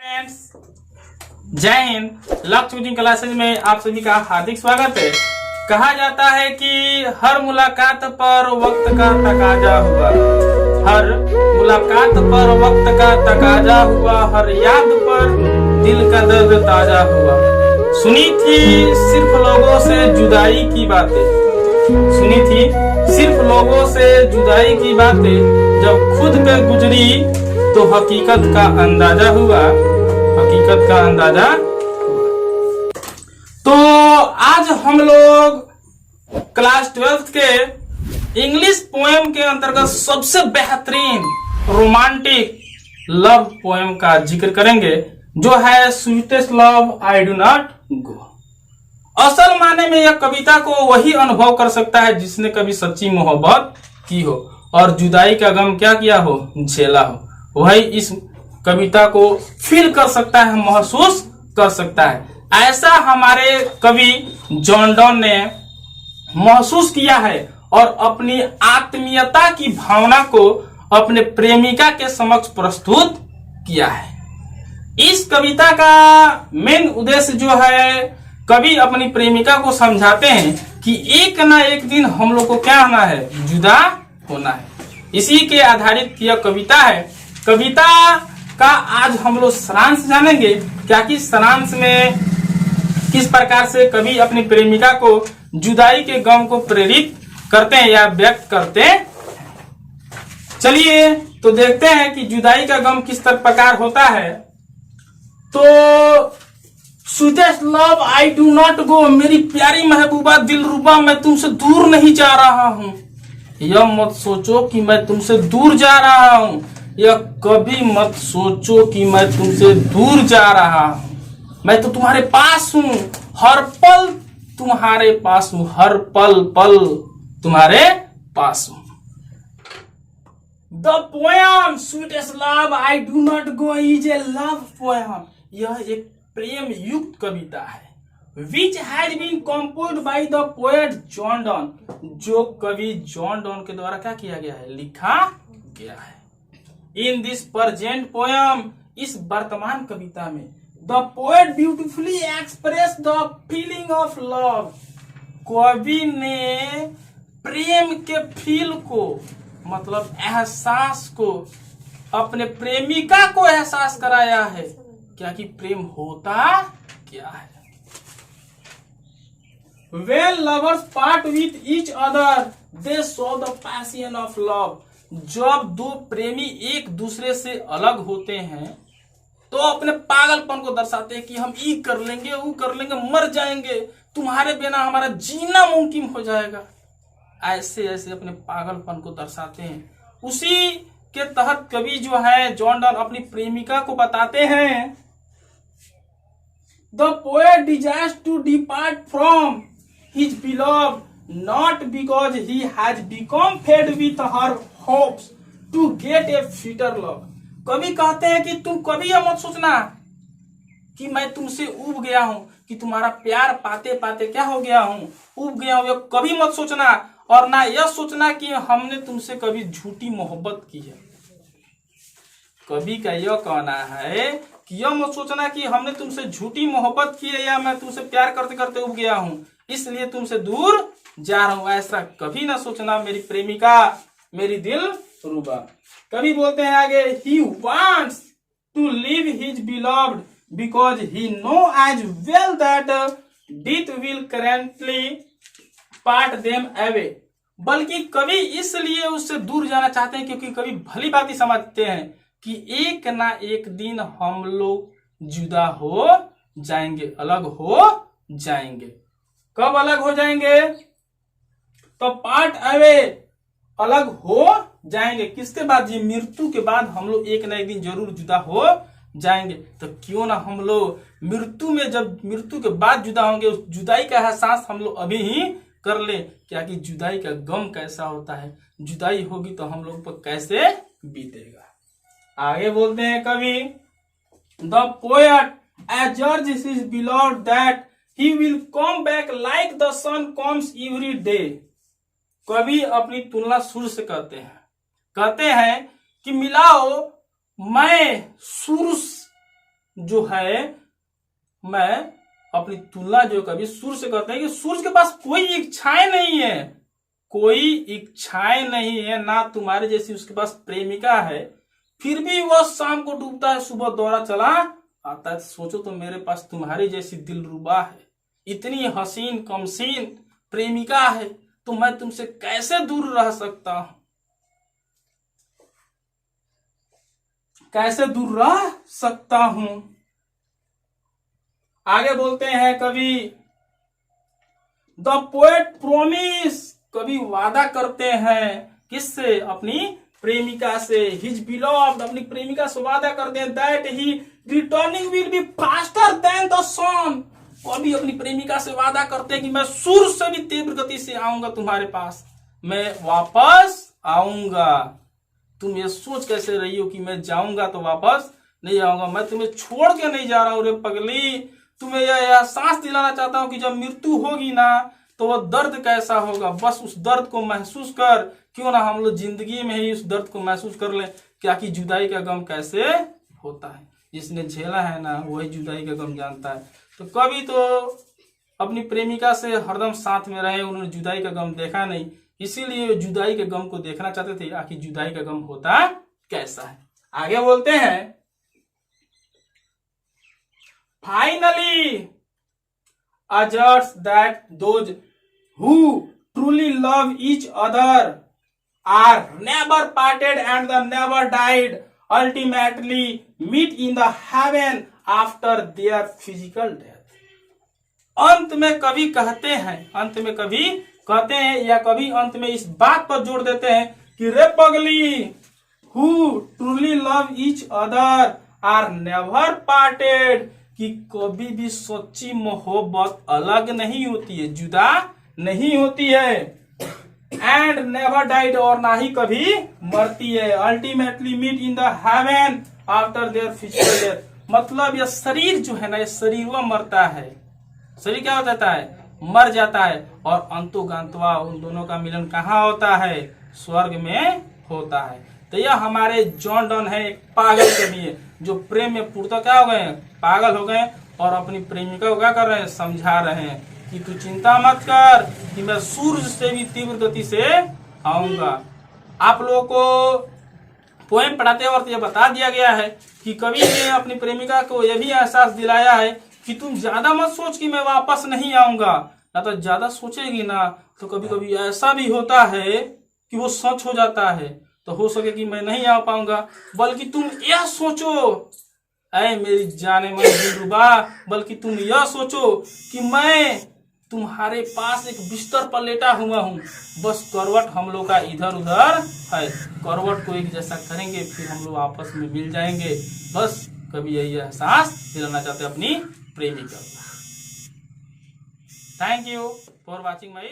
Friends, जय हिंद। लक्ष्य coaching classes में आप सभी का हार्दिक स्वागत है। कहा जाता है कि हर मुलाकात पर वक्त का तकाजा हुआ, हर मुलाकात पर वक्त का तकाजा हुआ, हर याद पर दिल का दर्द ताजा हुआ। सुनी थी सिर्फ लोगों से जुदाई की बातें, सुनी थी सिर्फ लोगों से जुदाई की बातें, जब खुद पे गुजरी तो हकीकत का अंदाजा हुआ, हकीकत का अंदाजा हुआ। तो आज हम लोग क्लास 12th के इंग्लिश पोएम के अंतर्गत सबसे बेहतरीन रोमांटिक लव पोएम का जिक्र करेंगे, जो है sweetest love I do not गो। असल माने में यह कविता को वही अनुभव कर सकता है जिसने कभी सच्ची मोहब्बत की हो और जुदाई का गम क्या किया हो, झेला हो। वही इस कविता को फील कर सकता है, महसूस कर सकता है। ऐसा हमारे कवि जॉन डॉन ने महसूस किया है और अपनी आत्मीयता की भावना को अपने प्रेमिका के समक्ष प्रस्तुत किया है। इस कविता का मेन उद्देश्य जो है, कवि अपनी प्रेमिका को समझाते हैं कि एक ना एक दिन हम लोग को क्या होना है, जुदा होना है। इसी के आधारित यह कविता है। कविता का आज हम लोग सारांश जानेंगे, क्या कि सारांश में किस प्रकार से कवि अपनी प्रेमिका को जुदाई के गम को प्रेरित करते हैं या व्यक्त करते हैं। चलिए तो देखते हैं कि जुदाई का गम किस प्रकार होता है। तो sweetest love I do not गो, मेरी प्यारी महबूबा दिलरुबा, मैं तुमसे दूर नहीं जा रहा हूं। यह मत सोचो कि मैं तुमसे दूर जा रहा हूं, यह कभी मत सोचो कि मैं तुमसे दूर जा रहा हूं। मैं तो तुम्हारे पास हूं, हर पल तुम्हारे पास हूं, हर पल पल तुम्हारे पास हूं। The poem sweetest love I do not go is a love poem. यह एक प्रेम युक्त कविता है, which has been composed by the poet John Donne, जो कवि जॉन डॉन के द्वारा क्या किया गया है, लिखा गया है। इन दिस प्रेजेंट पोएम, इस वर्तमान कविता में, the poet beautifully express the feeling of love, कवि ने प्रेम के फील को, मतलब एहसास को, अपने प्रेमिका को एहसास कराया है, क्या कि प्रेम होता क्या है। When lovers part with each other, they show the passion of love. जब दो प्रेमी एक दूसरे से अलग होते हैं तो अपने पागलपन को दर्शाते हैं कि हम ये कर लेंगे, वो कर लेंगे, मर जाएंगे, तुम्हारे बिना हमारा जीना मुमकिन हो जाएगा। ऐसे ऐसे अपने पागलपन को दर्शाते हैं। उसी के तहत कवि जो है जॉन डॉन अपनी प्रेमिका को बताते हैं, the poet desires to depart from his beloved, not because he has become fed with her hopes to get a sweeter love. कभी कहते हैं कि तुम कभी यह मत सोचना कि मैं तुमसे उब गया हूं, कि तुम्हारा प्यार पाते पाते क्या हो गया हूं, उब गया हूं। यह कभी मत सोचना, और ना यह सोचना कि हमने तुमसे कभी झूठी मोहब्बत की है। कवि का यह कहना है कि यह मत सोचना कि हमने तुमसे झूठी मोहब्बत की है या मैं तुमसे प्यार करते करते उब गया हूं, इसलिए तुमसे दूर जा रहा हूं। ऐसा कभी ना सोचना मेरी प्रेमिका, मेरी दिल रुबा। कभी बोलते हैं आगे, he wants to leave his beloved because he know as well that death will currently part them away. बल्कि कभी इसलिए उससे दूर जाना चाहते हैं क्योंकि कभी भली भांति समझते हैं कि एक ना एक दिन हम लोग जुदा हो जाएंगे, अलग हो जाएंगे। कब अलग हो जाएंगे? तो पार्ट अवे, अलग हो जाएंगे। किसके बाद? ये मृत्यु के बाद हम लोग एक ना एक दिन जरूर जुदा हो जाएंगे। तो क्यों ना हम लोग मृत्यु में, जब मृत्यु के बाद जुदा होंगे, उस जुदाई का एहसास हम लोग अभी ही कर ले, क्या कि जुदाई का गम कैसा होता है, जुदाई होगी तो हम लोग पर कैसे बीतेगा। आगे बोलते हैं कवि, the poet adjures his beloved that he will come back like the sun comes every day. कवि अपनी तुलना सूर्य से कहते हैं कि मिलाओ, मैं सूर्य जो है मैं अपनी तुलना जो कभी सूर्य से करते हैं कि सूर्य के पास कोई इच्छाएं नहीं है, कोई इच्छाएं नहीं है, ना तुम्हारे जैसी उसके पास प्रेमिका है, फिर भी वह शाम को डूबता है, सुबह दौरा चला आता है। सोचो तो मेरे पास तुम्हारी जैसी दिलरुबा है, इतनी हसीन कमसीन प्रेमिका है, तो मैं तुमसे कैसे दूर रह सकता हूं, कैसे दूर रह सकता हूं। आगे बोलते हैं कवि, द पोएट प्रोमिस, कवि वादा करते हैं किससे, अपनी प्रेमिका से, हिज बिलव्ड, अपनी प्रेमिका से वादा करते हैं that he returning will be faster than the sun, कभी अपनी प्रेमिका से वादा करते हैं कि मैं सूर्य से भी तीव्र गति से आऊंगा तुम्हारे पास, मैं वापस आऊंगा। तुम ये सोच कैसे रही हो कि मैं जाऊंगा तो वापस नहीं आऊंगा, मैं तुम्हें छोड़ के नहीं जा रहा हूं रे पगली। तुम्हें यह एहसास दिलाना चाहता हूं कि जब मृत्यु होगी ना तो वो दर्द कैसा होगा, बस उस दर्द को महसूस कर, क्यों ना हम लोग जिंदगी में ही उस दर्द को महसूस कर ले, क्या कि जुदाई का गम कैसे होता है, जिसने झेला है ना वही जुदाई का गम जानता है। तो कभी तो अपनी प्रेमिका से हरदम साथ में रहे, उन्होंने जुदाई का गम देखा नहीं, इसीलिए जुदाई के गम को देखना चाहते थे, आखिर जुदाई का गम होता कैसा है। आगे बोलते हैं, finally asserts that those who truly love each other are never parted and the never died ultimately meet in the heaven after their physical death। अंत में कवि कहते हैं, अंत में कवि कहते हैं या कवि अंत में इस बात पर जोर देते हैं कि रे पगली, who truly love each other are never parted, कि कभी भी सच्ची मोहब्बत अलग नहीं होती है, जुदा नहीं होती है, एंड नेवर डाइड, और ना ही कभी मरती है, ultimately meet in the heaven after their physical death, मतलब यह शरीर जो है ना, ये शरीर वह मरता है, शरीर क्या हो जाता है, मर जाता है, और अंतोगांतवा उन दोनों का मिलन कहाँ होता है, स्वर्ग में होता है। तो यह हमारे जॉन डॉन है, एक पागल कवि है, जो प्रेम में पूर्णतः क्या हो गए, पागल हो गए, और अपनी प्रेमिका को क्या कर रहे हैं, समझा रहे हैं कि तू चिंता मत कर कि मैं सूर्य से भी तीव्र गति से आऊंगा। आप लोगों को पोएम पढ़ाते वक्त यह बता दिया गया है कि कवि ने अपनी प्रेमिका को यह भी एहसास दिलाया है कि तुम ज्यादा मत सोच कि मैं वापस नहीं आऊंगा, ना तो ज्यादा सोचेगी ना तो कभी कभी ऐसा भी होता है कि वो सच हो जाता है, तो हो सके कि मैं नहीं आ पाऊंगा, बल्कि तुम यह सोचो ऐ मेरी जाने मन दिलरुबा, बल्कि तुम यह सोचो कि मैं तुम्हारे पास एक बिस्तर पर लेटा हुआ हूँ, बस करवट हम लोग का इधर उधर है, करवट को एक जैसा करेंगे फिर हम लोग आपस में मिल जाएंगे, बस कभी यही एहसास दिलाना चाहते अपनी प्रेमिका। Thank you for watching my